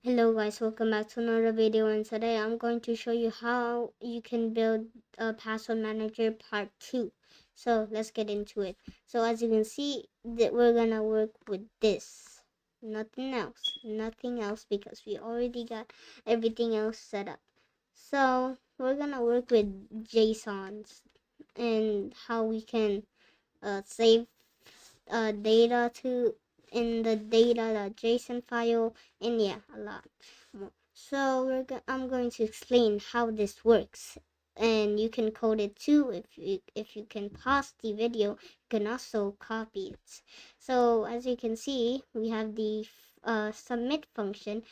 Hello guys, welcome back to another video, and today I'm going to show you how you can build a password manager part 2. So let's get into it. So as you can see, that we're gonna work with this, nothing else, because we already got everything else set up. So we're gonna work with JSONs and how we can save data to in the data.json file, and yeah, a lot more. So I'm going to explain how this works, and you can code it too. If you can pause the video, you can also copy it. So as you can see, we have the submit function.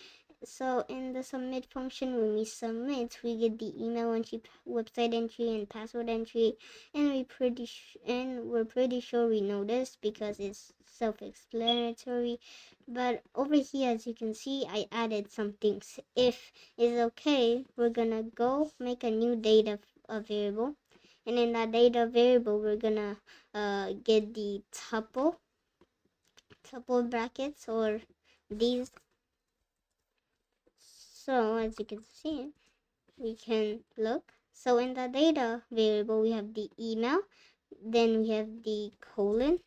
So in the submit function, when we submit, we get the email entry, website entry, and password entry, and we're pretty sure we know this because it's self-explanatory. But over here, as you can see, I added some things. If it's okay, we're gonna go make a new data variable, and in that data variable, we're gonna get the tuple brackets, or these. So as you can see, we can look. So in the data variable, we have the email, then we have the colon,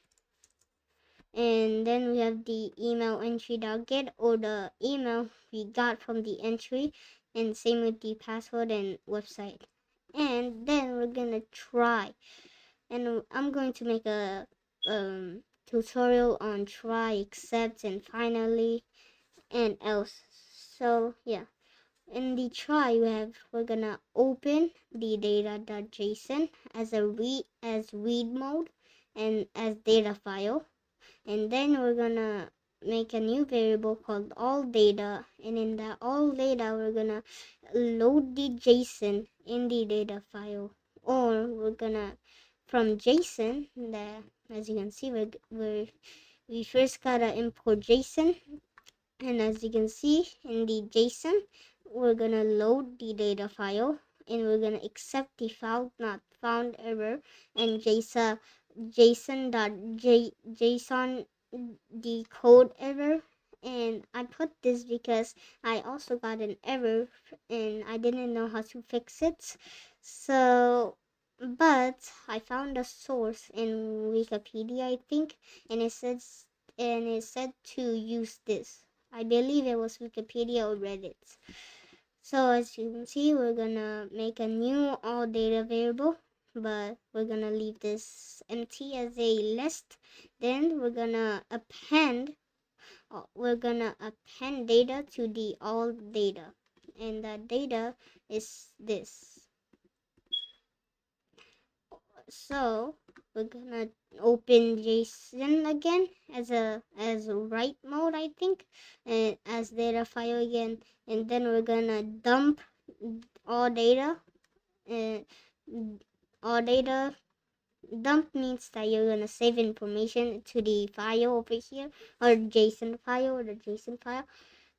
and then we have the email entry get, or the email we got from the entry, and same with the password and website. And then we're gonna try, and I'm going to make a tutorial on try, accept, and finally, and else. So yeah, in the try, we're gonna open the data.json as read mode and as data file, and then we're gonna make a new variable called all data, and in that all data we're gonna load the JSON in the data file, or we're gonna from JSON, as you can see, we first gotta import JSON. And as you can see in the JSON, we're gonna load the data file, and we're gonna accept the file not found error, and JSON decode error. And I put this because I also got an error and I didn't know how to fix it. So but I found a source in Wikipedia, I think, and it said to use this. I believe it was Wikipedia or Reddit. So as you can see, we're gonna make a new all data variable, but we're gonna leave this empty as a list. Then we're gonna append data to the all data, and that data is this. So we're gonna open JSON again as a write mode, I think, and as data file again, and then we're gonna dump all data. And all data dump means that you're gonna save information to the file over here, or JSON file, or the JSON file.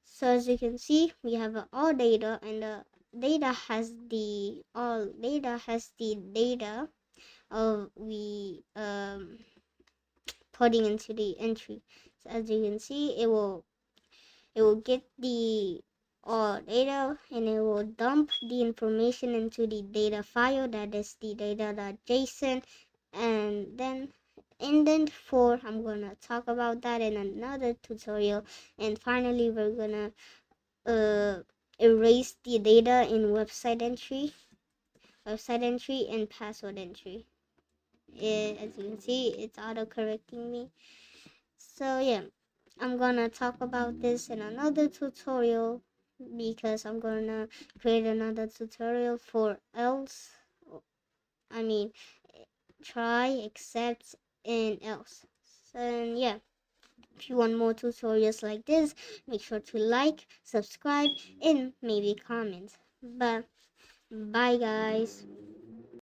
So as you can see, we have all data, and the data has the data of we putting into the entry. So as you can see, it will get the data, and it will dump the information into the data file, that is the data.json. And then indent for, I'm gonna talk about that in another tutorial. And finally, we're gonna erase the data in website entry and password entry. As you can see, it's auto correcting me. So yeah, I'm gonna talk about this in another tutorial, because I'm gonna create another tutorial for else. I mean, try, accept, and else. So, and yeah, if you want more tutorials like this, make sure to like, subscribe, and maybe comment. But bye guys.